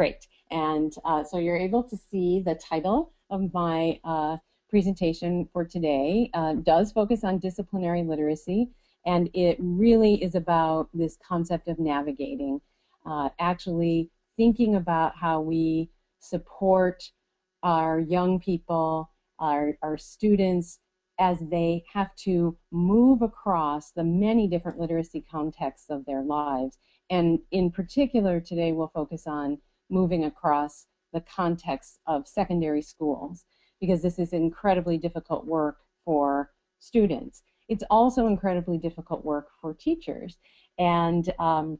Great. And so you're able to see the title of my presentation for today does focus on disciplinary literacy, and it really is about this concept of navigating, actually thinking about how we support our young people, our students, as they have to move across the many different literacy contexts of their lives. And in particular, today we'll focus on moving across the context of secondary schools, because this is incredibly difficult work for students. It's also incredibly difficult work for teachers. And I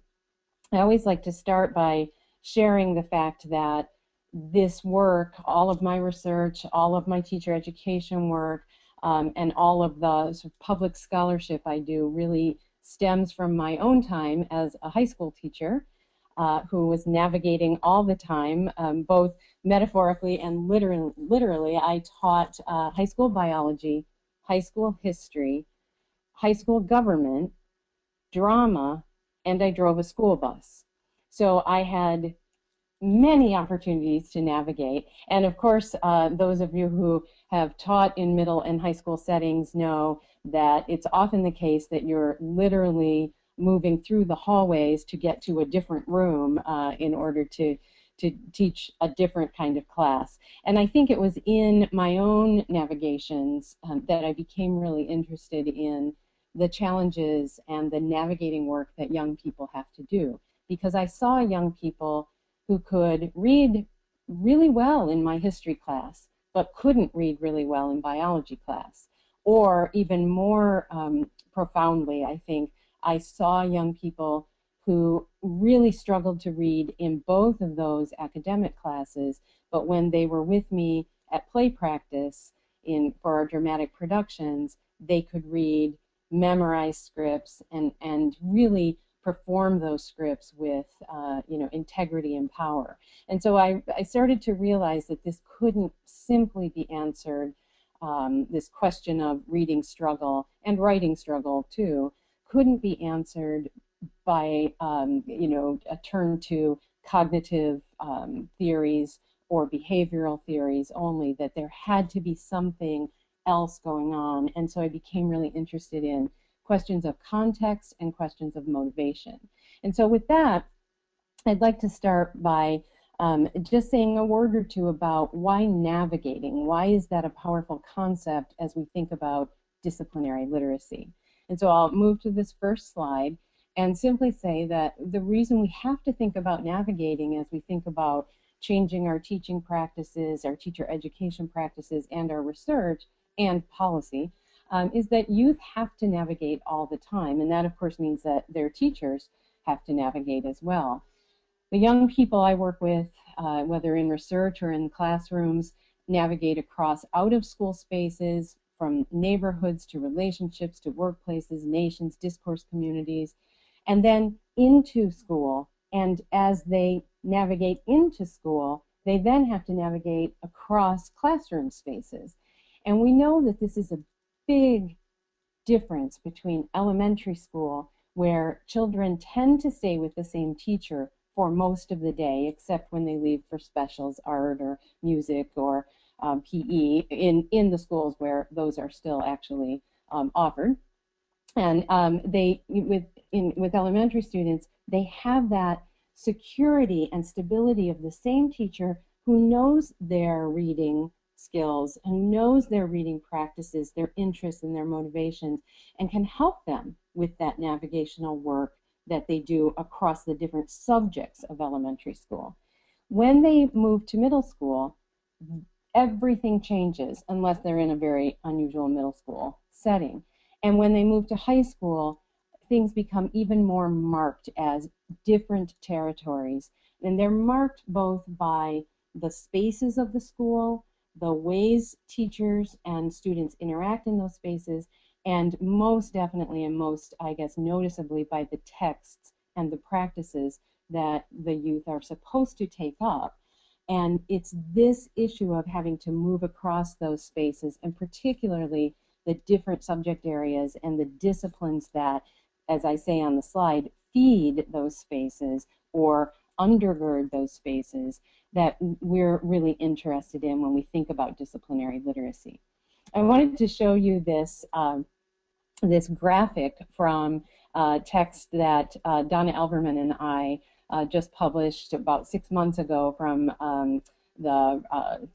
always like to start by sharing the fact that this work, all of my research, all of my teacher education work, and all of the sort of public scholarship I do really stems from my own time as a high school teacher who was navigating all the time, both metaphorically and literally. I taught high school biology, high school history, high school government, drama, and I drove a school bus. So I had many opportunities to navigate. And of course, those of you who have taught in middle and high school settings know that it's often the case that you're literally moving through the hallways to get to a different room in order to teach a different kind of class. And I think it was in my own navigations that I became really interested in the challenges and the navigating work that young people have to do, because I saw young people who could read really well in my history class, but couldn't read really well in biology class. Or even more profoundly, I think, I saw young people who really struggled to read in both of those academic classes, but when they were with me at play practice for our dramatic productions, they could read, memorize scripts, and really perform those scripts with integrity and power. And so I started to realize that this couldn't simply be answered, this question of reading struggle and writing struggle too, couldn't be answered by a turn to cognitive theories or behavioral theories only, that there had to be something else going on. And so I became really interested in questions of context and questions of motivation. And so with that, I'd like to start by just saying a word or two about why navigating. Why is that a powerful concept as we think about disciplinary literacy? And so I'll move to this first slide and simply say that the reason we have to think about navigating as we think about changing our teaching practices, our teacher education practices, and our research and policy is that youth have to navigate all the time. And that, of course, means that their teachers have to navigate as well. The young people I work with, whether in research or in classrooms, navigate across out-of-school spaces, from neighborhoods to relationships to workplaces, nations, discourse communities, and then into school. And as they navigate into school, they then have to navigate across classroom spaces. And we know that this is a big difference between elementary school, where children tend to stay with the same teacher for most of the day, except when they leave for specials, art or music or PE in the schools where those are still actually offered. And with elementary students, they have that security and stability of the same teacher who knows their reading skills and knows their reading practices, their interests and their motivations, and can help them with that navigational work that they do across the different subjects of elementary school. When they move to middle school, everything changes unless they're in a very unusual middle school setting. And when they move to high school, things become even more marked as different territories. And they're marked both by the spaces of the school, the ways teachers and students interact in those spaces, and most definitely and most, I guess, noticeably by the texts and the practices that the youth are supposed to take up. And it's this issue of having to move across those spaces, and particularly the different subject areas and the disciplines that, as I say on the slide, feed those spaces or undergird those spaces that we're really interested in when we think about disciplinary literacy. I wanted to show you this, this graphic from text that Donna Elverman and I just published about 6 months ago from the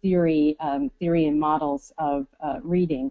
theory and models of reading.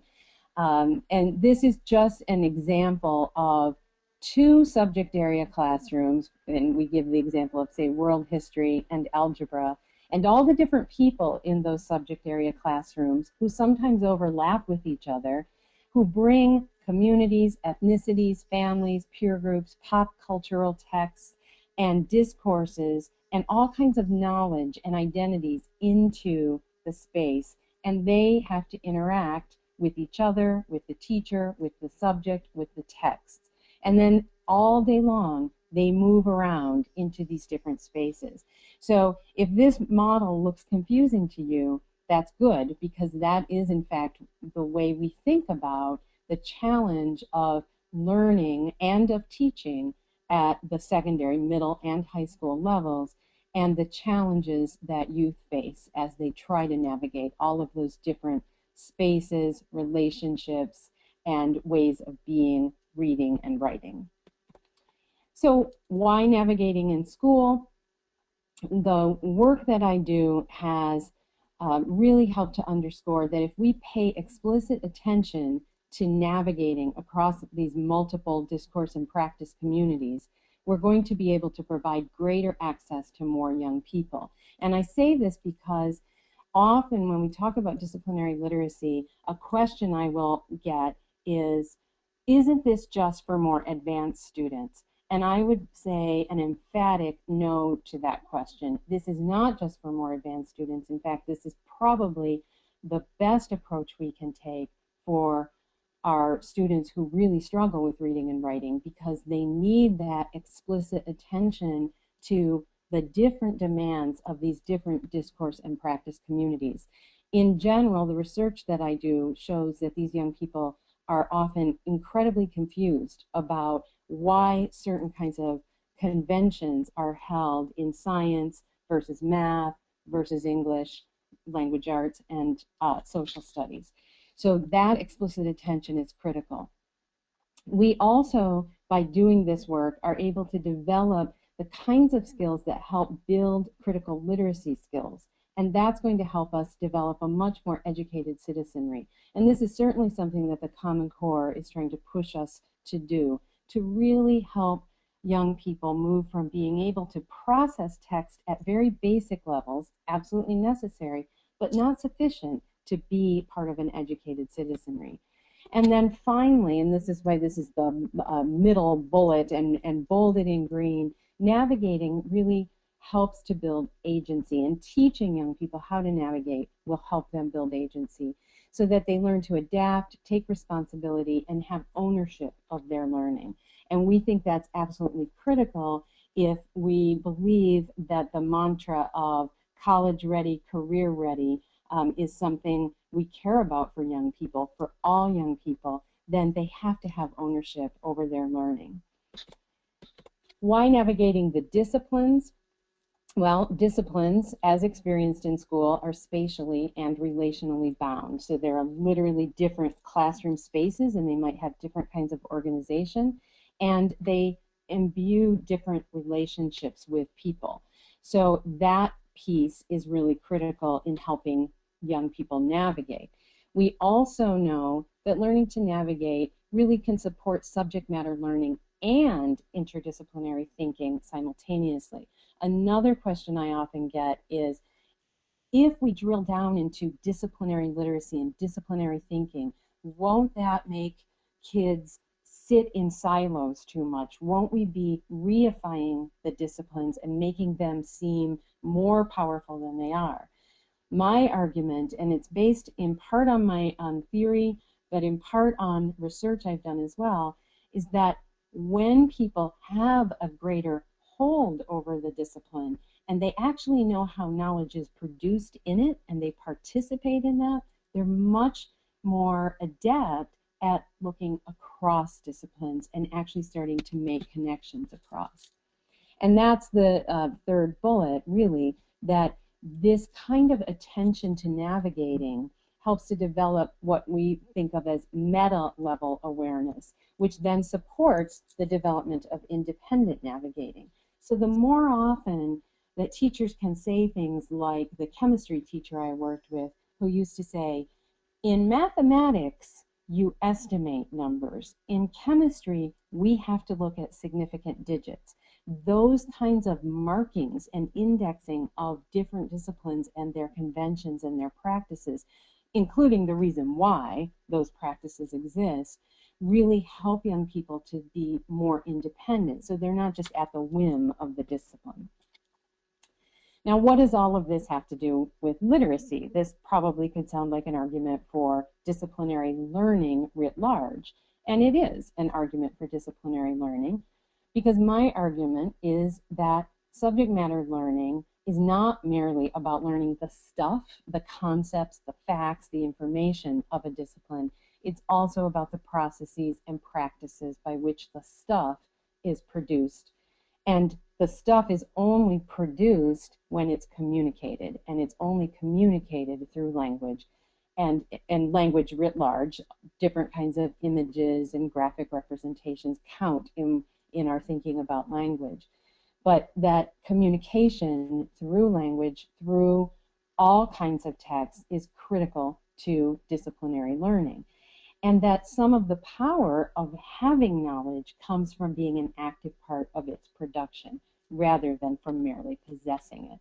And this is just an example of 2 subject area classrooms, and we give the example of, say, world history and algebra, and all the different people in those subject area classrooms who sometimes overlap with each other, who bring communities, ethnicities, families, peer groups, pop cultural texts, and discourses, and all kinds of knowledge and identities into the space, and they have to interact with each other, with the teacher, with the subject, with the text. And then all day long, they move around into these different spaces. So if this model looks confusing to you, that's good, because that is, in fact, the way we think about the challenge of learning and of teaching at the secondary, middle, and high school levels, and the challenges that youth face as they try to navigate all of those different spaces, relationships, and ways of being, reading, and writing. So why navigating in school? The work that I do has really helped to underscore that if we pay explicit attention to navigating across these multiple discourse and practice communities, we're going to be able to provide greater access to more young people. And I say this because often when we talk about disciplinary literacy, a question I will get is, isn't this just for more advanced students? And I would say an emphatic no to that question. This is not just for more advanced students. In fact, this is probably the best approach we can take for our students who really struggle with reading and writing, because they need that explicit attention to the different demands of these different discourse and practice communities. In general, the research that I do shows that these young people are often incredibly confused about why certain kinds of conventions are held in science versus math versus English, language arts, and social studies. So that explicit attention is critical. We also, by doing this work, are able to develop the kinds of skills that help build critical literacy skills. And that's going to help us develop a much more educated citizenry. And this is certainly something that the Common Core is trying to push us to do, to really help young people move from being able to process text at very basic levels, absolutely necessary, but not sufficient to be part of an educated citizenry. And then finally, and this is why this is the middle bullet and bolded in green, navigating really helps to build agency, and teaching young people how to navigate will help them build agency so that they learn to adapt, take responsibility, and have ownership of their learning. And we think that's absolutely critical if we believe that the mantra of college ready, career ready is something we care about for young people, for all young people. Then they have to have ownership over their learning. Why navigating the disciplines? Well, disciplines, as experienced in school, are spatially and relationally bound. So there are literally different classroom spaces, and they might have different kinds of organization, and they imbue different relationships with people. So that piece is really critical in helping young people navigate. We also know that learning to navigate really can support subject matter learning and interdisciplinary thinking simultaneously. Another question I often get is, if we drill down into disciplinary literacy and disciplinary thinking, won't that make kids sit in silos too much? Won't we be reifying the disciplines and making them seem more powerful than they are? My argument, and it's based in part on my theory, but in part on research I've done as well, is that when people have a greater hold over the discipline and they actually know how knowledge is produced in it and they participate in that, they're much more adept at looking across disciplines and actually starting to make connections across. And that's the third bullet, really, that this kind of attention to navigating helps to develop what we think of as meta-level awareness, which then supports the development of independent navigating. So the more often that teachers can say things like the chemistry teacher I worked with, who used to say, in mathematics, you estimate numbers. In chemistry, we have to look at significant digits. Those kinds of markings and indexing of different disciplines and their conventions and their practices, including the reason why those practices exist, really help young people to be more independent, so they're not just at the whim of the discipline. Now, what does all of this have to do with literacy? This probably could sound like an argument for disciplinary learning writ large, and it is an argument for disciplinary learning, because my argument is that subject matter learning is not merely about learning the stuff, the concepts, the facts, the information of a discipline. It's also about the processes and practices by which the stuff is produced. And the stuff is only produced when it's communicated, and it's only communicated through language and language writ large. Different kinds of images and graphic representations count in our thinking about language. But that communication through language, through all kinds of texts, is critical to disciplinary learning. And that some of the power of having knowledge comes from being an active part of its production rather than from merely possessing it.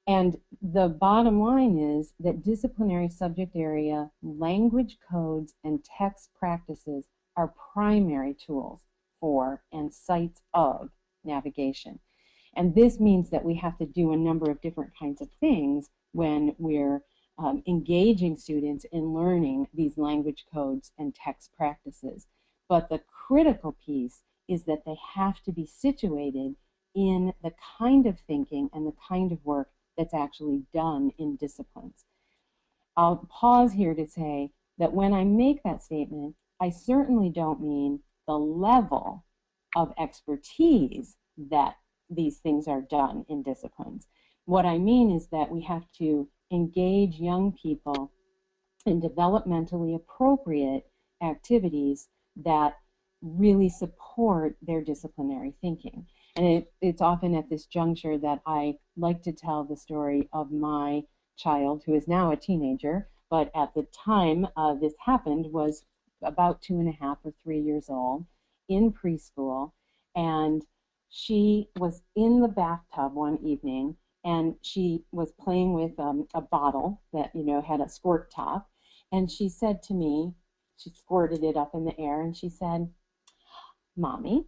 And the bottom line is that disciplinary subject area language codes and text practices are primary tools for and sites of navigation. And this means that we have to do a number of different kinds of things when we're engaging students in learning these language codes and text practices. But the critical piece is that they have to be situated in the kind of thinking and the kind of work that's actually done in disciplines. I'll pause here to say that when I make that statement, I certainly don't mean the level of expertise that these things are done in disciplines. What I mean is that we have to engage young people in developmentally appropriate activities that really support their disciplinary thinking. And it's often at this juncture that I like to tell the story of my child, who is now a teenager, but at the time this happened was about 2.5 or 3 years old, in preschool, and she was in the bathtub one evening, and she was playing with a bottle that, you know, had a squirt top, and she said to me, she squirted it up in the air, and she said, "Mommy,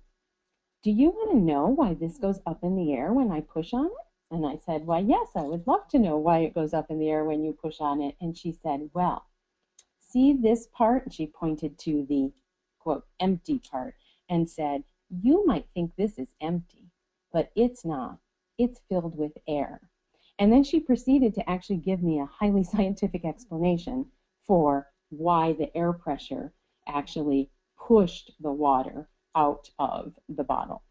do you want to know why this goes up in the air when I push on it?" And I said, "Why, yes, I would love to know why it goes up in the air when you push on it." And she said, "Well, see this part?" And she pointed to the, quote, empty part and said, "You might think this is empty, but it's not. It's filled with air." And then she proceeded to actually give me a highly scientific explanation for why the air pressure actually pushed the water out of the bottle.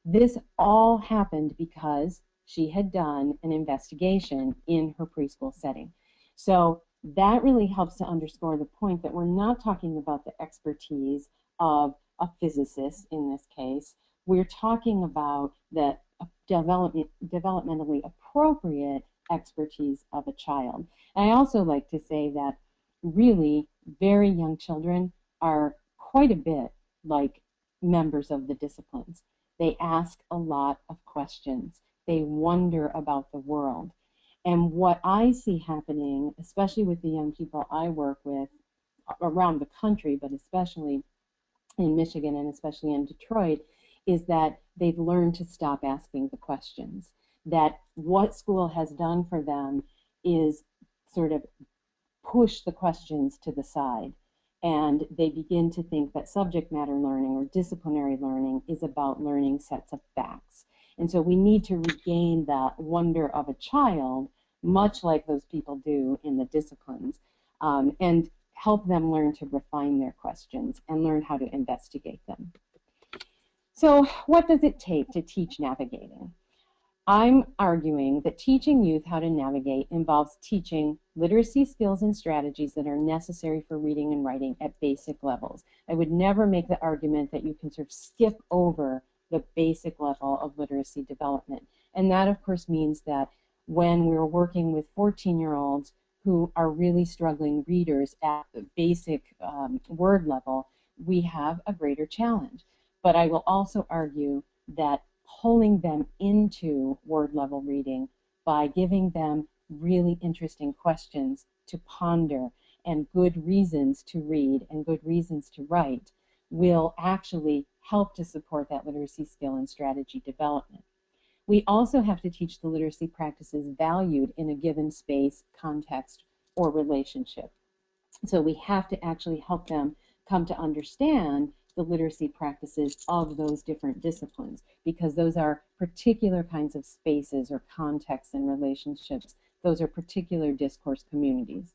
This all happened because she had done an investigation in her preschool setting. So that really helps to underscore the point that we're not talking about the expertise of a physicist in this case. We're talking about the developmentally appropriate expertise of a child. And I also like to say that really very young children are quite a bit like members of the disciplines. They ask a lot of questions. They wonder about the world. And what I see happening, especially with the young people I work with around the country, but especially in Michigan and especially in Detroit, is that they've learned to stop asking the questions. That what school has done for them is sort of push the questions to the side. And they begin to think that subject matter learning or disciplinary learning is about learning sets of facts. And so we need to regain that wonder of a child, much like those people do in the disciplines, and help them learn to refine their questions and learn how to investigate them. So what does it take to teach navigating? I'm arguing that teaching youth how to navigate involves teaching literacy skills and strategies that are necessary for reading and writing at basic levels. I would never make the argument that you can sort of skip over the basic level of literacy development. And that, of course, means that when we're working with 14-year-olds who are really struggling readers at the basic word level, we have a greater challenge. But I will also argue that pulling them into word level reading by giving them really interesting questions to ponder and good reasons to read and good reasons to write will actually help to support that literacy skill and strategy development. We also have to teach the literacy practices valued in a given space, context, or relationship. So we have to actually help them come to understand the literacy practices of those different disciplines, because those are particular kinds of spaces or contexts and relationships. Those are particular discourse communities.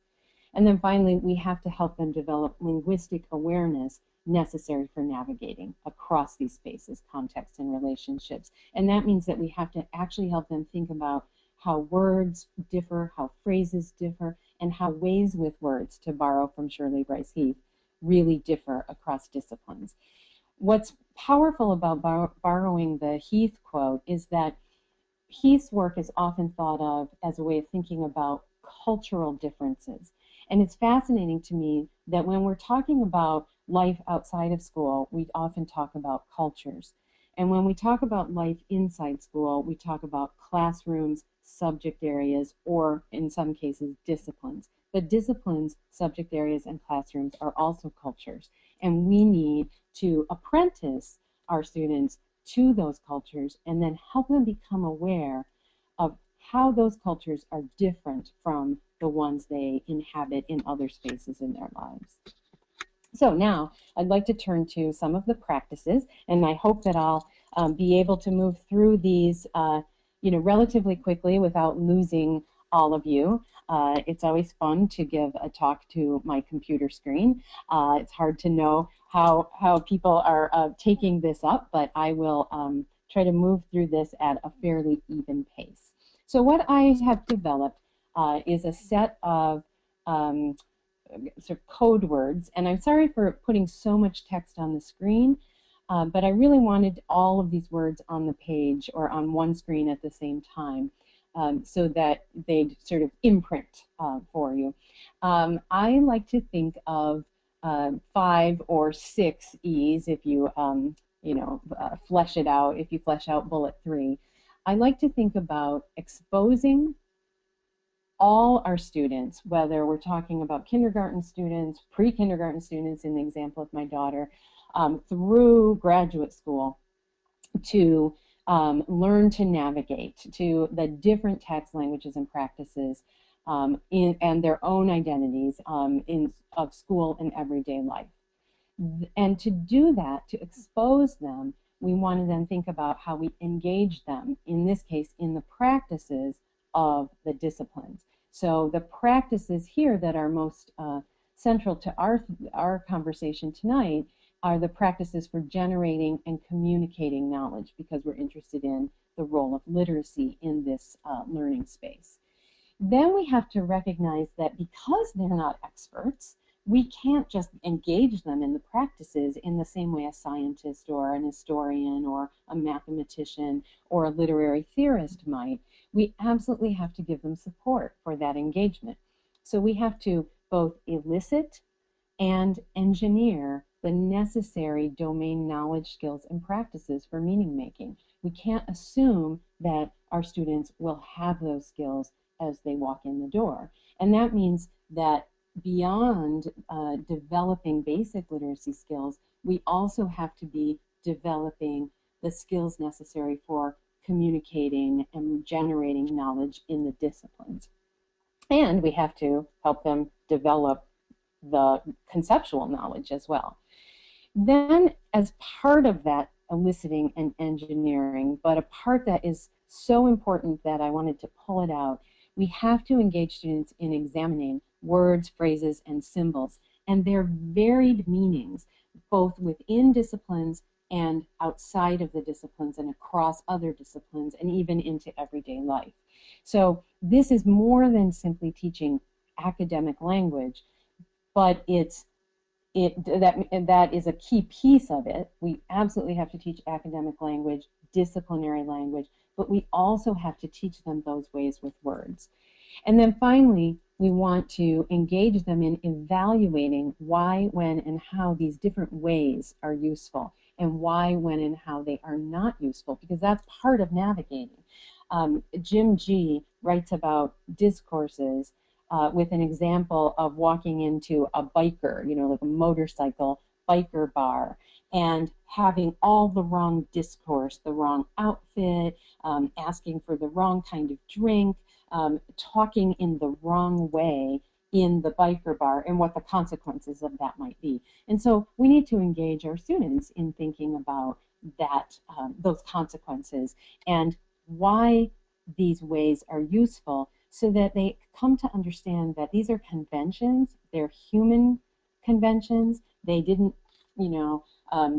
And then finally, we have to help them develop linguistic awareness necessary for navigating across these spaces, contexts, and relationships. And that means that we have to actually help them think about how words differ, how phrases differ, and how ways with words, to borrow from Shirley Bryce Heath, really differ across disciplines. What's powerful about borrowing the Heath quote is that Heath's work is often thought of as a way of thinking about cultural differences. And it's fascinating to me that when we're talking about life outside of school, we often talk about cultures. And when we talk about life inside school, we talk about classrooms, subject areas, or in some cases, disciplines. But disciplines, subject areas, and classrooms are also cultures. And we need to apprentice our students to those cultures and then help them become aware of how those cultures are different from the ones they inhabit in other spaces in their lives. So now I'd like to turn to some of the practices, and I hope that I'll be able to move through these relatively quickly without losing all of you. It's always fun to give a talk to my computer screen. It's hard to know how people are taking this up, but I will try to move through this at a fairly even pace. So what I have developed is a set of sort of code words, and I'm sorry for putting so much text on the screen, but I really wanted all of these words on the page or on one screen at the same time so that they'd sort of imprint for you. I like to think of 5 or 6 E's if you flesh it out, if you flesh out bullet 3. I like to think about exposing all our students, whether we're talking about kindergarten students, pre-kindergarten students in the example of my daughter, through graduate school, to learn to navigate to the different text languages and practices and their own identities of school and everyday life. And to do that, to expose them, we want to then think about how we engage them, in this case, in the practices of the disciplines. So the practices here that are most central to our conversation tonight are the practices for generating and communicating knowledge, because we're interested in the role of literacy in this learning space. Then we have to recognize that because they're not experts, we can't just engage them in the practices in the same way a scientist or an historian or a mathematician or a literary theorist might. We absolutely have to give them support for that engagement. So we have to both elicit and engineer the necessary domain knowledge, skills, and practices for meaning making. We can't assume that our students will have those skills as they walk in the door. And that means that beyond developing basic literacy skills, we also have to be developing the skills necessary for communicating and generating knowledge in the disciplines. And we have to help them develop the conceptual knowledge as well. Then, as part of that eliciting and engineering, but a part that is so important that I wanted to pull it out, we have to engage students in examining words, phrases, and symbols, and their varied meanings, both within disciplines and outside of the disciplines and across other disciplines and even into everyday life. So this is more than simply teaching academic language, but that is a key piece of it. We absolutely have to teach academic language, disciplinary language, but we also have to teach them those ways with words. And then finally, we want to engage them in evaluating why, when, and how these different ways are useful, and why, when, and how they are not useful, because that's part of navigating. Jim G. writes about discourses with an example of walking into a biker, like a motorcycle biker bar, and having all the wrong discourse, the wrong outfit, asking for the wrong kind of drink, talking in the wrong way in the biker bar, and what the consequences of that might be. And so we need to engage our students in thinking about that, those consequences, and why these ways are useful, so that they come to understand that these are conventions, they're human conventions. They didn't,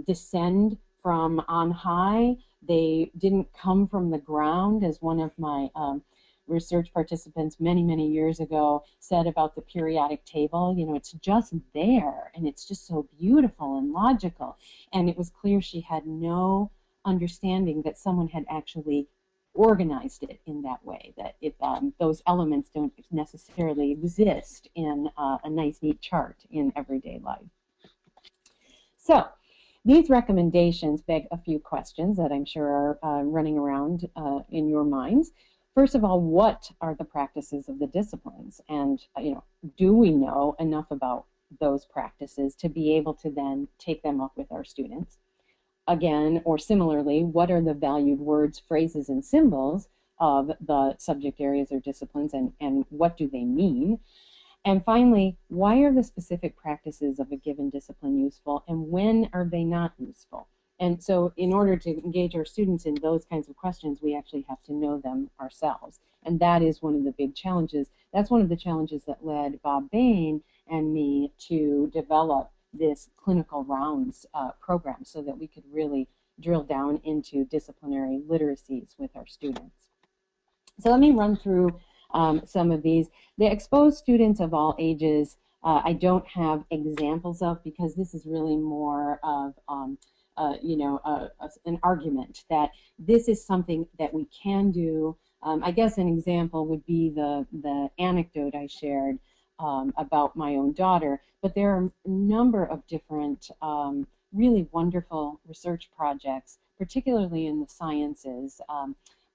descend from on high. They didn't come from the ground, as one of my research participants many years ago said about the periodic table. It's just there, and it's just so beautiful and logical. And it was clear she had no understanding that someone had actually organized it in that way, that those elements don't necessarily exist in a nice, neat chart in everyday life. So these recommendations beg a few questions that I'm sure are running around in your minds. First of all, what are the practices of the disciplines? And do we know enough about those practices to be able to then take them up with our students? Again, or similarly, what are the valued words, phrases, and symbols of the subject areas or disciplines, and what do they mean? And finally, why are the specific practices of a given discipline useful, and when are they not useful? And so in order to engage our students in those kinds of questions, we actually have to know them ourselves. And that is one of the big challenges. That's one of the challenges that led Bob Bain and me to develop this clinical rounds program, so that we could really drill down into disciplinary literacies with our students. So let me run through some of these. The exposed students of all ages, I don't have examples of, because this is really more of an argument that this is something that we can do. I guess an example would be the anecdote I shared about my own daughter, but there are a number of different really wonderful research projects, particularly in the sciences.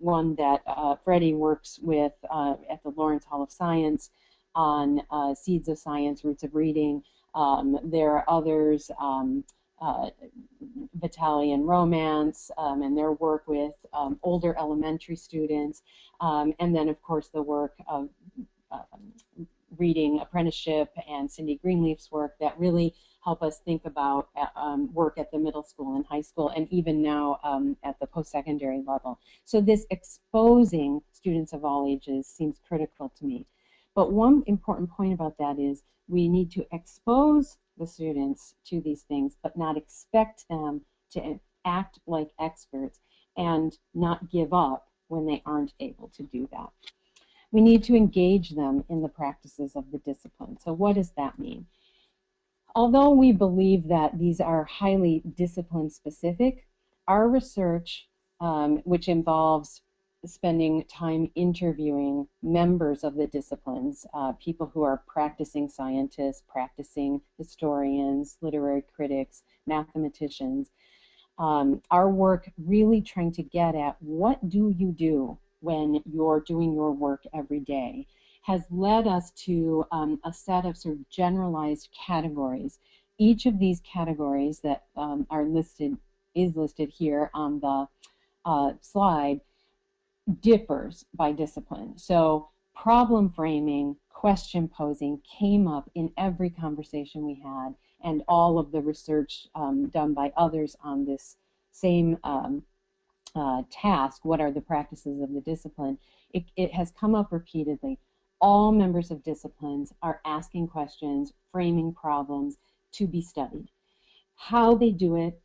One that Freddie works with at the Lawrence Hall of Science on Seeds of Science, Roots of Reading. There are others, Vitaly and Romance, and their work with older elementary students, and then of course the work of Reading Apprenticeship and Cindy Greenleaf's work that really help us think about work at the middle school and high school, and even now at the post-secondary level. So this exposing students of all ages seems critical to me. But one important point about that is we need to expose the students to these things, but not expect them to act like experts and not give up when they aren't able to do that. We need to engage them in the practices of the discipline. So what does that mean? Although we believe that these are highly discipline specific, our research, which involves spending time interviewing members of the disciplines, people who are practicing scientists, practicing historians, literary critics, mathematicians, our work really trying to get at what do you do when you're doing your work every day, has led us to a set of sort of generalized categories. Each of these categories that is listed here on the slide differs by discipline. So problem framing, question posing came up in every conversation we had, and all of the research done by others on this same task, what are the practices of the discipline, it has come up repeatedly. All members of disciplines are asking questions, framing problems to be studied. How they do it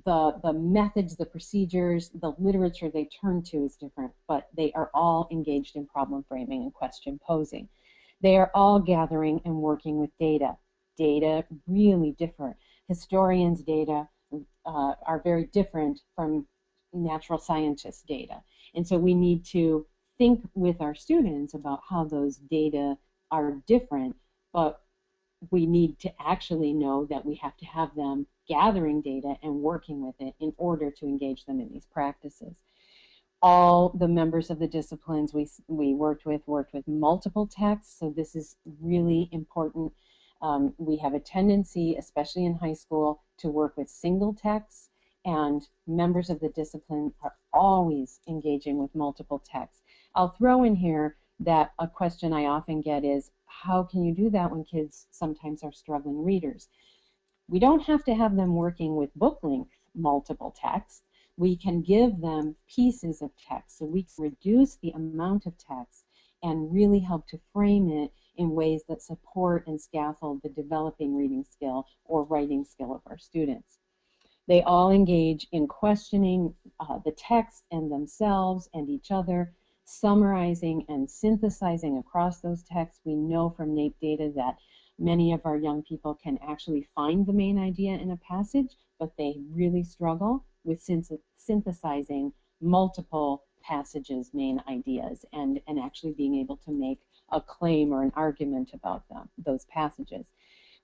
the methods, the procedures, the literature they turn to is different, but they are all engaged in problem framing and question posing. They are all gathering and working with data. Data really different. Historians' data are very different from natural scientists' data. And so we need to think with our students about how those data are different, but we need to actually know that we have to have them gathering data and working with it in order to engage them in these practices. All the members of the disciplines we worked with multiple texts, so this is really important. We have a tendency, especially in high school, to work with single texts, and members of the discipline are always engaging with multiple texts. I'll throw in here that a question I often get is, how can you do that when kids sometimes are struggling readers? We don't have to have them working with book length multiple texts. We can give them pieces of text, so we can reduce the amount of text and really help to frame it in ways that support and scaffold the developing reading skill or writing skill of our students. They all engage in questioning the text and themselves and each other, summarizing and synthesizing across those texts. We know from NAEP data that many of our young people can actually find the main idea in a passage, but they really struggle with synthesizing multiple passages' main ideas and actually being able to make a claim or an argument about those passages.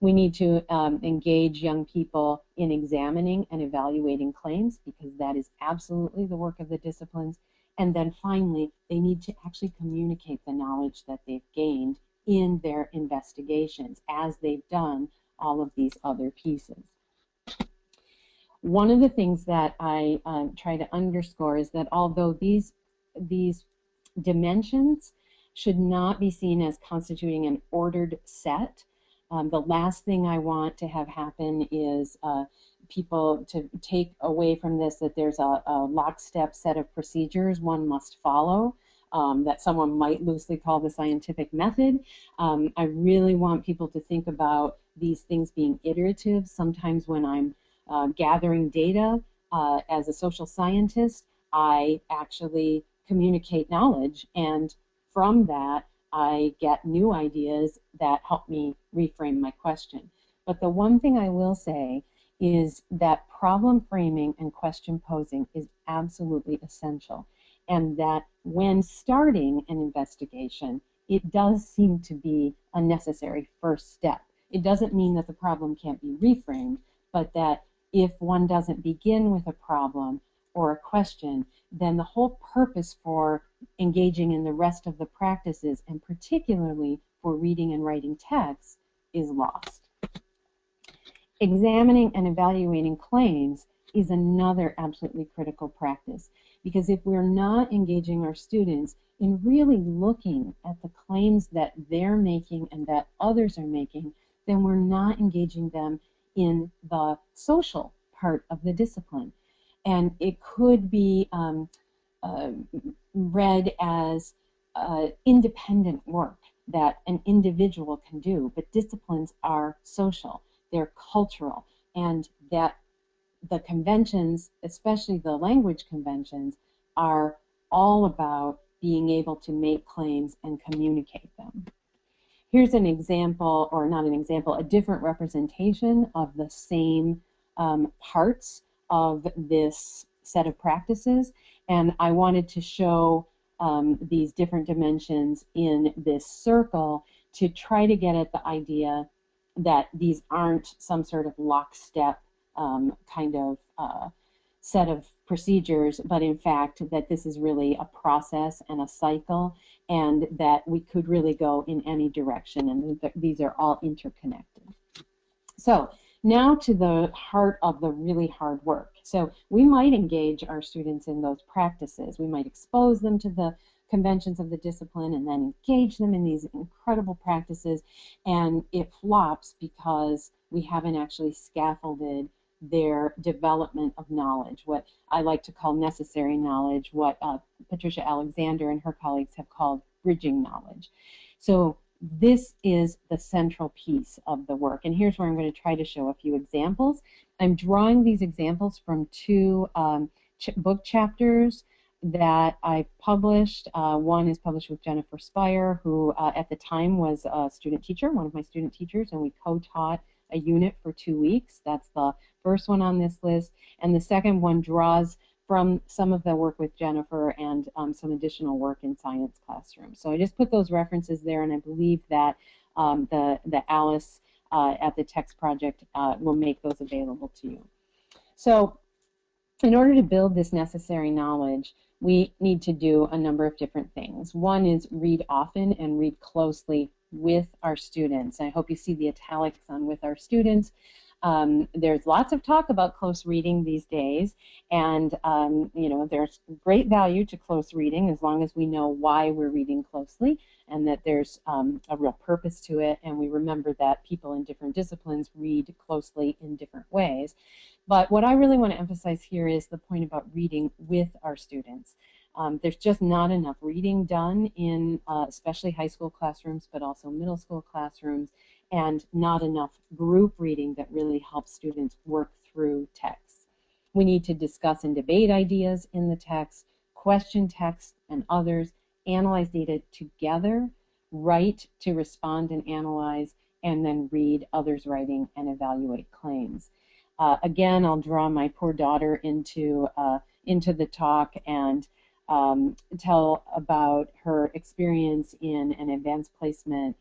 We need to engage young people in examining and evaluating claims, because that is absolutely the work of the disciplines. And then finally, they need to actually communicate the knowledge that they've gained in their investigations as they've done all of these other pieces. One of the things that I try to underscore is that although these dimensions should not be seen as constituting an ordered set, the last thing I want to have happen is people to take away from this that there's a lockstep set of procedures one must follow, that someone might loosely call the scientific method. I really want people to think about these things being iterative. Sometimes when I'm gathering data as a social scientist, I actually communicate knowledge, and from that I get new ideas that help me reframe my question. But the one thing I will say is that problem framing and question posing is absolutely essential, and that when starting an investigation, it does seem to be a necessary first step. It doesn't mean that the problem can't be reframed, but that if one doesn't begin with a problem or a question, then the whole purpose for engaging in the rest of the practices, and particularly for reading and writing texts, is lost. Examining and evaluating claims is another absolutely critical practice, because if we're not engaging our students in really looking at the claims that they're making and that others are making, then we're not engaging them in the social part of the discipline. And it could be read as independent work that an individual can do, but disciplines are social, they're cultural, and that the conventions, especially the language conventions, are all about being able to make claims and communicate them. Here's an example, or not an example, a different representation of the same parts of this set of practices, and I wanted to show these different dimensions in this circle to try to get at the idea that these aren't some sort of lockstep kind of set of procedures, but in fact that this is really a process and a cycle, and that we could really go in any direction, and these are all interconnected. So now to the heart of the really hard work. So we might engage our students in those practices. We might expose them to the conventions of the discipline and then engage them in these incredible practices, and it flops because we haven't actually scaffolded their development of knowledge, what I like to call necessary knowledge, what Patricia Alexander and her colleagues have called bridging knowledge. So this is the central piece of the work. And here's where I'm going to try to show a few examples. I'm drawing these examples from two book chapters that I published. One is published with Jennifer Spire, who at the time was a student teacher, one of my student teachers, and we co-taught a unit for 2 weeks. That's the first one on this list. And the second one draws from some of the work with Jennifer and some additional work in science classrooms. So I just put those references there, and I believe that the Alice at the Text Project will make those available to you. So in order to build this necessary knowledge, we need to do a number of different things. One is read often and read closely with our students. I hope you see the italics on with our students. There's lots of talk about close reading these days, and you know, there's great value to close reading as long as we know why we're reading closely and that there's a real purpose to it, and we remember that people in different disciplines read closely in different ways. But what I really want to emphasize here is the point about reading with our students. There's just not enough reading done in especially high school classrooms, but also middle school classrooms, and not enough group reading that really helps students work through texts. We need to discuss and debate ideas in the text, question text and others, analyze data together, write to respond and analyze, and then read others' writing and evaluate claims. Again, I'll draw my poor daughter into the talk and tell about her experience in an advanced placement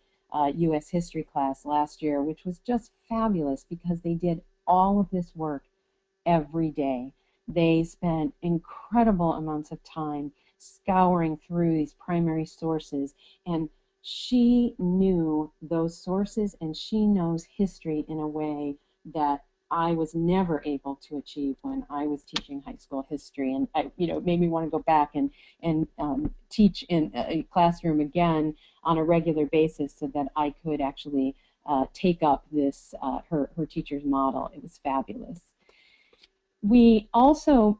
U.S. history class last year, which was just fabulous because they did all of this work every day. They spent incredible amounts of time scouring through these primary sources, and she knew those sources and she knows history in a way that I was never able to achieve when I was teaching high school history, and it made me want to go back and teach in a classroom again on a regular basis so that I could actually take up this her teacher's model. It was fabulous. We also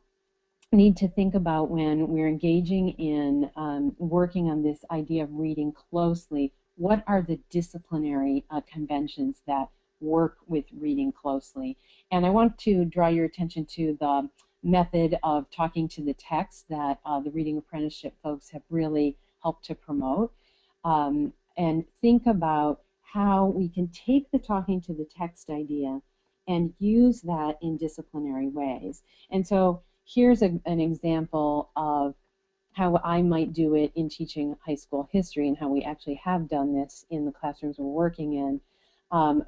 need to think about when we're engaging in working on this idea of reading closely, what are the disciplinary conventions that work with reading closely. And I want to draw your attention to the method of talking to the text that the Reading Apprenticeship folks have really helped to promote, and think about how we can take the talking to the text idea and use that in disciplinary ways. And so here's an example of how I might do it in teaching high school history and how we actually have done this in the classrooms we're working in.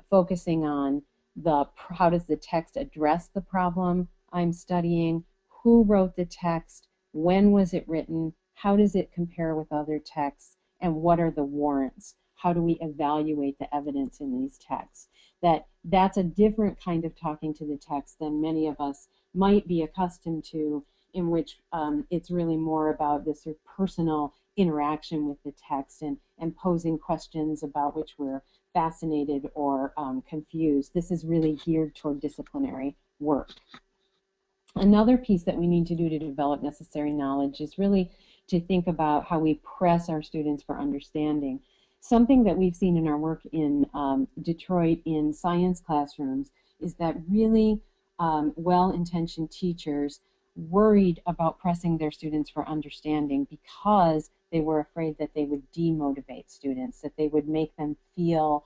Focusing on how does the text address the problem I'm studying, who wrote the text, when was it written, how does it compare with other texts, and what are the warrants? How do we evaluate the evidence in these texts? That's a different kind of talking to the text than many of us might be accustomed to, in which it's really more about this sort of personal interaction with the text and posing questions about which we're fascinated or confused. This is really geared toward disciplinary work. Another piece that we need to do to develop necessary knowledge is really to think about how we press our students for understanding. Something that we've seen in our work in Detroit in science classrooms is that really well-intentioned teachers worried about pressing their students for understanding because they were afraid that they would demotivate students, that they would make them feel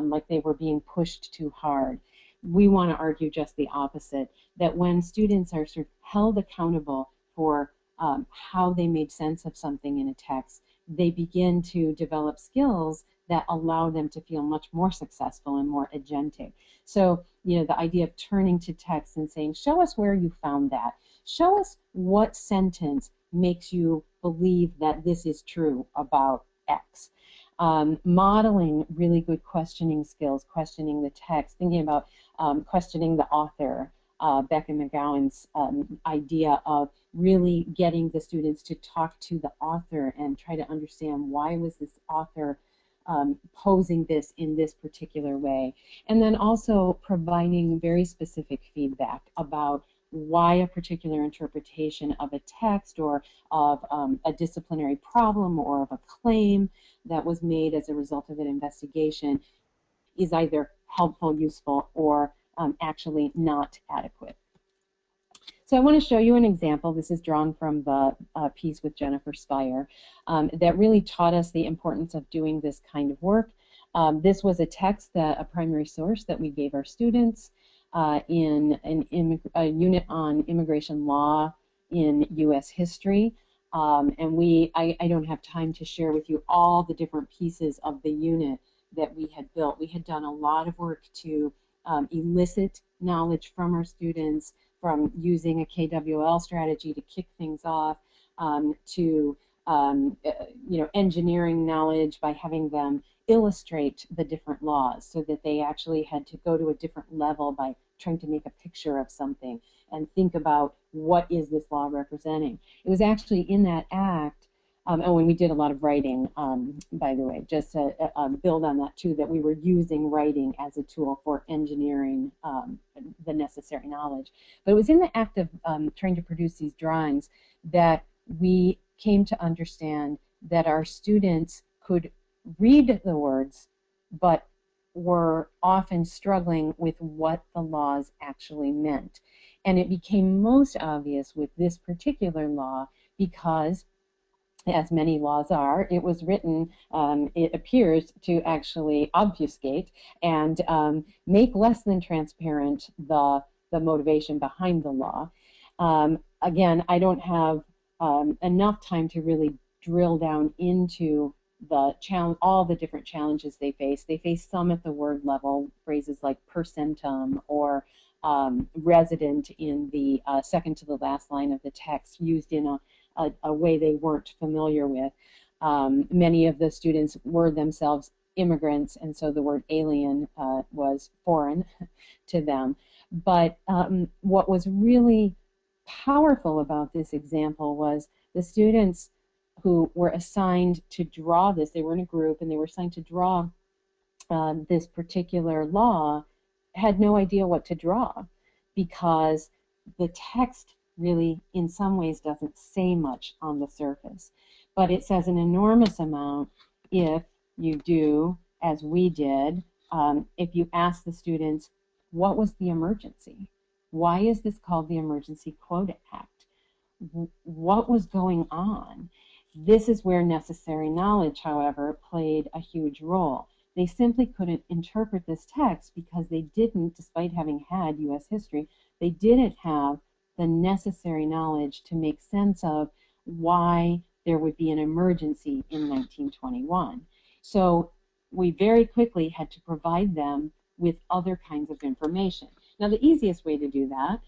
like they were being pushed too hard. We want to argue just the opposite, that when students are sort of held accountable for how they made sense of something in a text, they begin to develop skills that allow them to feel much more successful and more agentic. So, the idea of turning to text and saying, show us where you found that. Show us what sentence makes you believe that this is true about X. Modeling really good questioning skills, questioning the text, thinking about questioning the author. Becca McGowan's idea of really getting the students to talk to the author and try to understand why was this author posing this in this particular way. And then also providing very specific feedback about why a particular interpretation of a text or of a disciplinary problem or of a claim that was made as a result of an investigation is either helpful, useful, or actually not adequate. So I want to show you an example. This is drawn from the piece with Jennifer Spire that really taught us the importance of doing this kind of work. This was a text, a primary source that we gave our students in a unit on immigration law in U.S. history. And I don't have time to share with you all the different pieces of the unit that we had built. We had done a lot of work to elicit knowledge from our students, from using a KWL strategy to kick things off, to engineering knowledge by having them illustrate the different laws, so that they actually had to go to a different level by trying to make a picture of something and think about what is this law representing. It was actually in that act, and we did a lot of writing, by the way, just to build on that too, that we were using writing as a tool for engineering the necessary knowledge. But it was in the act of trying to produce these drawings that we came to understand that our students could read the words, but were often struggling with what the laws actually meant. And it became most obvious with this particular law because, as many laws are, it was written, it appears to actually obfuscate and make less than transparent the motivation behind the law. Again, I don't have enough time to really drill down into the challenge, all the different challenges they face. They face some at the word level, phrases like per centum or resident in the second to the last line of the text, used in a way they weren't familiar with. Many of the students were themselves immigrants, and so the word alien was foreign to them. But what was really powerful about this example was the students who were assigned to draw this, they were in a group and they were assigned to draw this particular law, had no idea what to draw, because the text really in some ways doesn't say much on the surface, but it says an enormous amount if you do, as we did, if you ask the students, what was the emergency? Why is this called the Emergency Quota Act? What was going on? This is where necessary knowledge, however, played a huge role. They simply couldn't interpret this text because they didn't, despite having had U.S. history, they didn't have the necessary knowledge to make sense of why there would be an emergency in 1921. So we very quickly had to provide them with other kinds of information. Now, the easiest way to do that,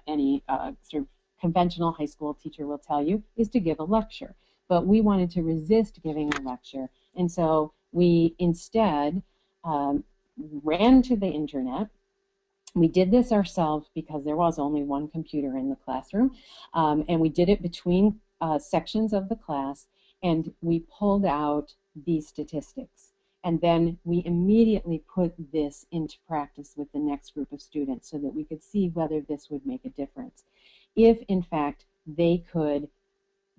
any sort of conventional high school teacher will tell you, is to give a lecture. But we wanted to resist giving a lecture, and so we instead ran to the internet. We did this ourselves because there was only one computer in the classroom, and we did it between sections of the class, and we pulled out these statistics. And then we immediately put this into practice with the next group of students so that we could see whether this would make a difference. If, in fact, they could,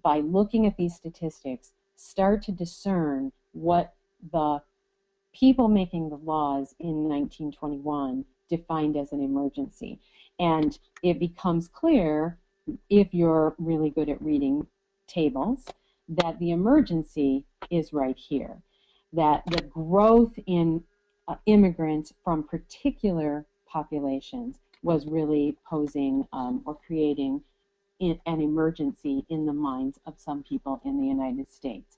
by looking at these statistics, start to discern what the people making the laws in 1921 defined as an emergency. And it becomes clear, if you're really good at reading tables, that the emergency is right here. That the growth in immigrants from particular populations was really posing or creating an emergency in the minds of some people in the United States.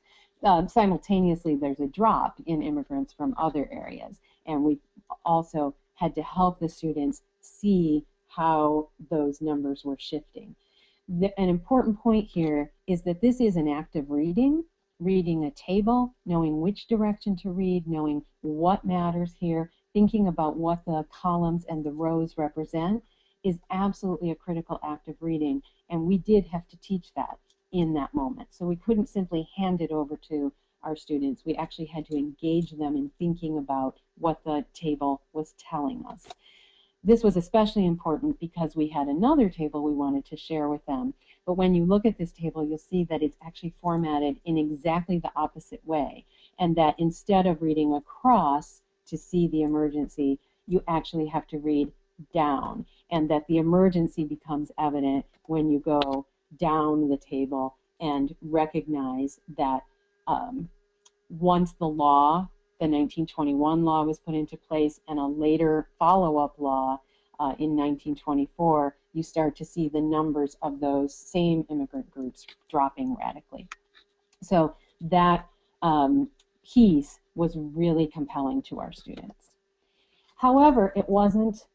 Simultaneously, there's a drop in immigrants from other areas, and we also had to help the students see how those numbers were shifting. An important point here is that this is an active reading a table, knowing which direction to read, knowing what matters here, thinking about what the columns and the rows represent is absolutely a critical act of reading, and we did have to teach that in that moment. So we couldn't simply hand it over to our students. We actually had to engage them in thinking about what the table was telling us. this was especially important because we had another table we wanted to share with them. But when you look at this table, you'll see that it's actually formatted in exactly the opposite way, and that instead of reading across to see the emergency, you actually have to read down, and that the emergency becomes evident when you go down the table and recognize that once the 1921 law was put into place, and a later follow-up law in 1924, you start to see the numbers of those same immigrant groups dropping radically. So that piece was really compelling to our students. However, it wasn't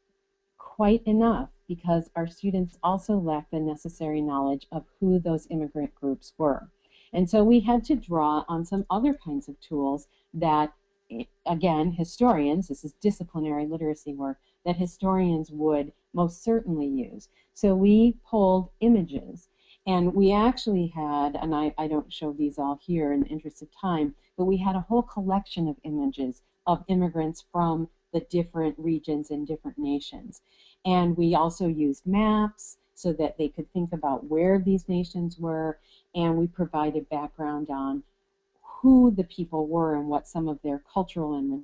quite enough, because our students also lacked the necessary knowledge of who those immigrant groups were. And so we had to draw on some other kinds of tools that, again, historians, this is disciplinary literacy work, that historians would most certainly use. So we pulled images, and we actually had, and I don't show these all here in the interest of time, but we had a whole collection of images of immigrants from the different regions and different nations. And we also used maps so that they could think about where these nations were, and we provided background on who the people were and what some of their cultural and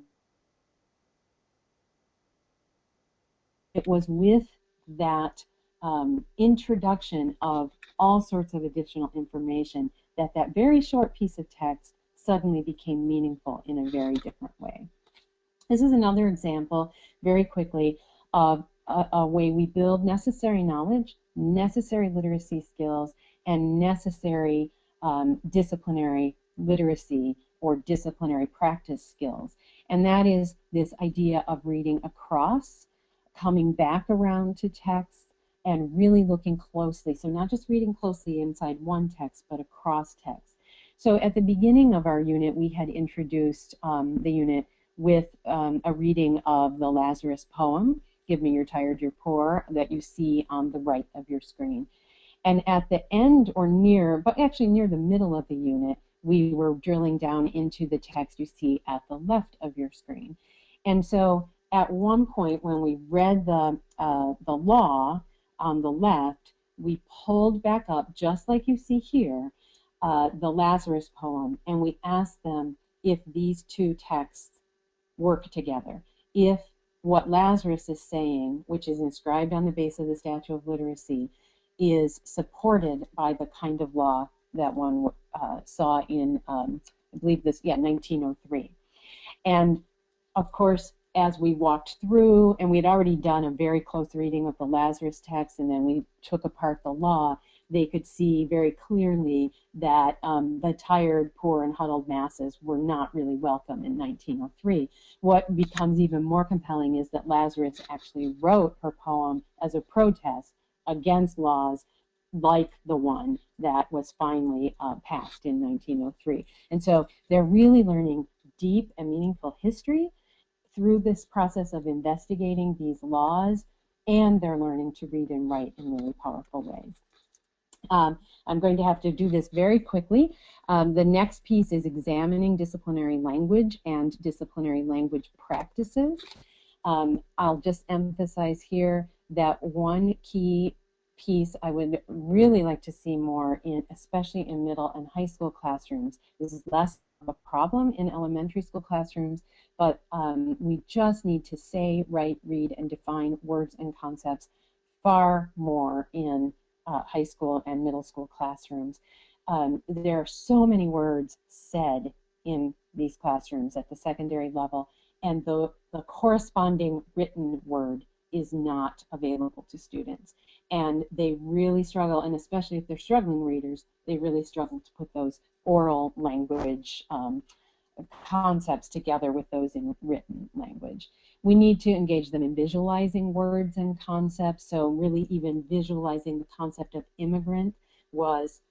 it was with that introduction of all sorts of additional information that that very short piece of text suddenly became meaningful in a very different way. This is another example, very quickly, of a way we build necessary knowledge, necessary literacy skills, and necessary disciplinary literacy or disciplinary practice skills. And that is this idea of reading across, coming back around to text, and really looking closely. So not just reading closely inside one text, but across text. So at the beginning of our unit, we had introduced the unit with a reading of the Lazarus poem, Give Me You're Tired, You're Poor, that you see on the right of your screen. And at the end, or near, but actually near the middle of the unit, we were drilling down into the text you see at the left of your screen. And so at one point when we read the law on the left, we pulled back up, just like you see here, the Lazarus poem, and we asked them if these two texts work together. If what Lazarus is saying, which is inscribed on the base of the Statue of Literacy, is supported by the kind of law that one saw in, I believe this, 1903. And of course, as we walked through, and we had already done a very close reading of the Lazarus text, and then we took apart the law, they could see very clearly that the tired, poor, and huddled masses were not really welcome in 1903. What becomes even more compelling is that Lazarus actually wrote her poem as a protest against laws like the one that was finally passed in 1903. And so they're really learning deep and meaningful history through this process of investigating these laws, and they're learning to read and write in really powerful ways. I'm going to have to do this very quickly. The next piece is examining disciplinary language and disciplinary language practices. I'll just emphasize here that one key piece I would really like to see more in, especially in middle and high school classrooms. This is less of a problem in elementary school classrooms, but we just need to say, write, read, and define words and concepts far more in high school and middle school classrooms. There are so many words said in these classrooms at the secondary level, and the corresponding written word is not available to students. And they really struggle, and especially if they're struggling readers, they really struggle to put those oral language concepts together with those in written language. We need to engage them in visualizing words and concepts, so really even visualizing the concept of immigrant was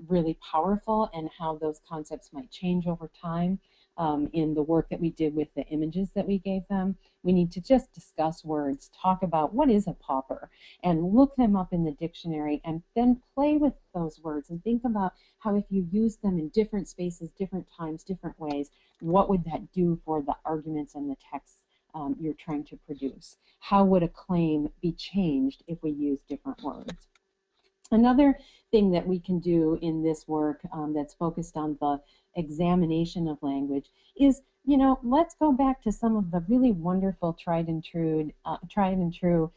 really powerful, and how those concepts might change over time in the work that we did with the images that we gave them. We need to just discuss words, talk about what is a pauper, and look them up in the dictionary, and then play with those words and think about how if you use them in different spaces, different times, different ways, what would that do for the arguments and the texts you're trying to produce. How would a claim be changed if we use different words? Another thing that we can do in this work that's focused on the examination of language is, let's go back to some of the really wonderful tried and true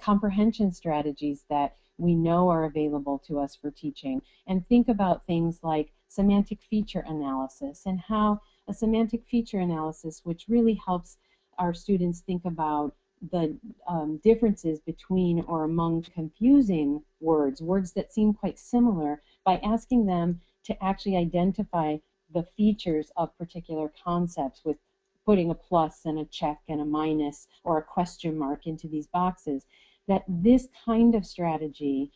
comprehension strategies that we know are available to us for teaching, and think about things like semantic feature analysis, and how a semantic feature analysis, which really helps our students think about the differences between or among confusing words that seem quite similar, by asking them to actually identify the features of particular concepts with putting a plus and a check and a minus or a question mark into these boxes, that this kind of strategy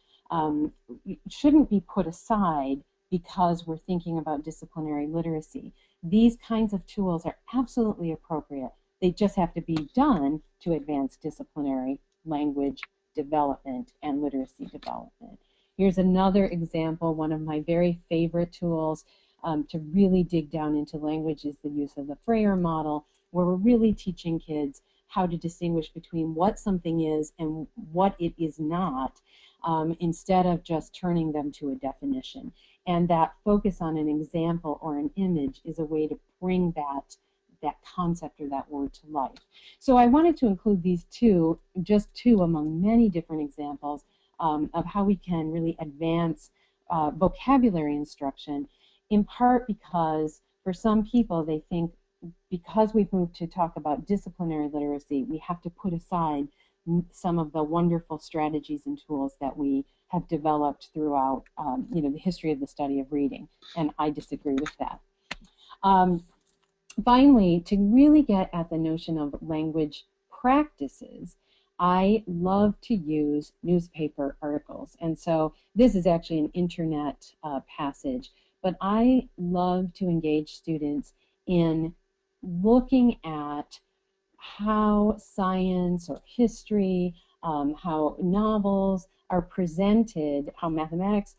shouldn't be put aside because we're thinking about disciplinary literacy. These kinds of tools are absolutely appropriate. They just have to be done to advance disciplinary language development and literacy development. Here's another example. One of my very favorite tools to really dig down into language is the use of the Freyer model, where we're really teaching kids how to distinguish between what something is and what it is not, instead of just turning them to a definition. And that focus on an example or an image is a way to bring that concept or that word to life. So I wanted to include these just two among many different examples of how we can really advance vocabulary instruction, in part because for some people they think because we've moved to talk about disciplinary literacy, we have to put aside some of the wonderful strategies and tools that we have developed throughout the history of the study of reading, and I disagree with that. Finally, to really get at the notion of language practices, I love to use newspaper articles. And so this is actually an internet passage, but I love to engage students in looking at how science or history, how novels are presented, how mathematics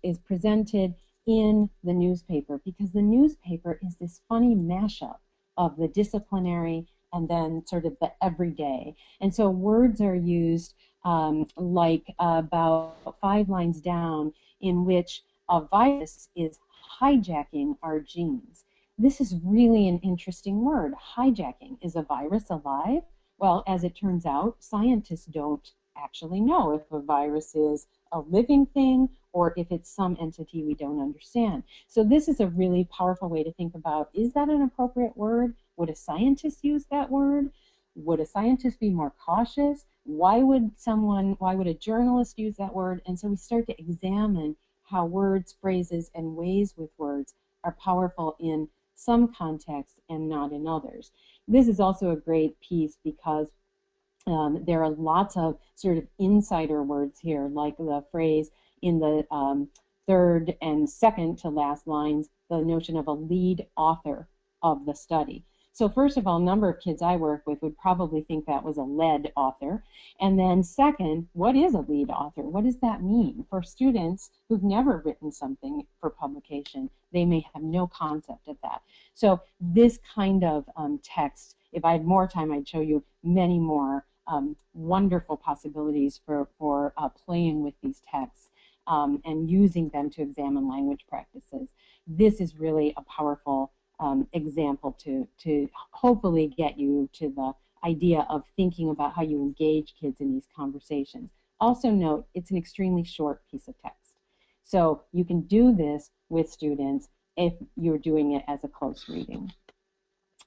is presented in the newspaper, because the newspaper is this funny mashup of the disciplinary and then sort of the everyday. And so words are used like about 5 lines down, in which a virus is hijacking our genes. This is really an interesting word, hijacking. Is a virus alive? Well, as it turns out, scientists don't actually know if a virus is a living thing or if it's some entity we don't understand. So this is a really powerful way to think about, is that an appropriate word? Would a scientist use that word? Would a scientist be more cautious? Why would a journalist use that word? And so we start to examine how words, phrases, and ways with words are powerful in some contexts and not in others. This is also a great piece because there are lots of sort of insider words here, like the phrase in the third and second to last lines, the notion of a lead author of the study. So first of all, a number of kids I work with would probably think that was a lead author. And then second, what is a lead author? What does that mean? For students who've never written something for publication, they may have no concept of that. So this kind of text, if I had more time, I'd show you many more wonderful possibilities for playing with these texts and using them to examine language practices. This is really a powerful example to hopefully get you to the idea of thinking about how you engage kids in these conversations. Also note, it's an extremely short piece of text. So you can do this with students if you're doing it as a close reading.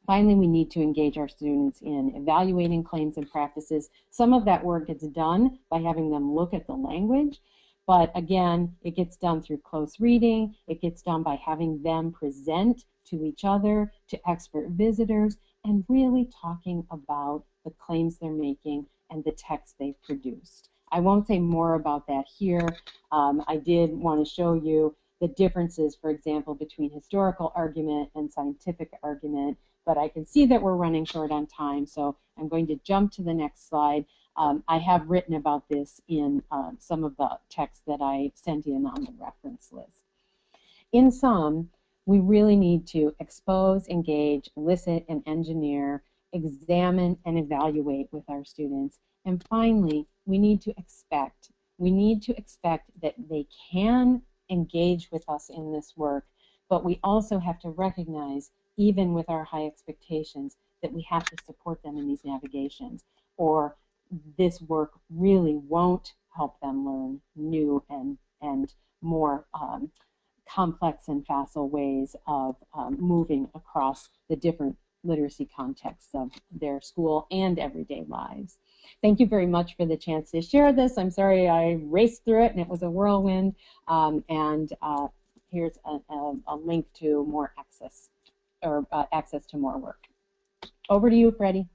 Finally, we need to engage our students in evaluating claims and practices. Some of that work gets done by having them look at the language, but again, it gets done through close reading. It gets done by having them present to each other, to expert visitors, and really talking about the claims they're making and the text they've produced. I won't say more about that here. I did want to show you the differences, for example, between historical argument and scientific argument, but I can see that we're running short on time, so I'm going to jump to the next slide. I have written about this in some of the texts that I sent in on the reference list. In sum, we really need to expose, engage, elicit, and engineer examine and evaluate with our students. And finally, we need to expect that they can engage with us in this work, but we also have to recognize, even with our high expectations, that we have to support them in these navigations, or this work really won't help them learn new and more complex and facile ways of moving across the different literacy contexts of their school and everyday lives. Thank you very much for the chance to share this. I'm sorry I raced through it and it was a whirlwind. Here's a link to more access, or access to more work. Over to you, Freddie.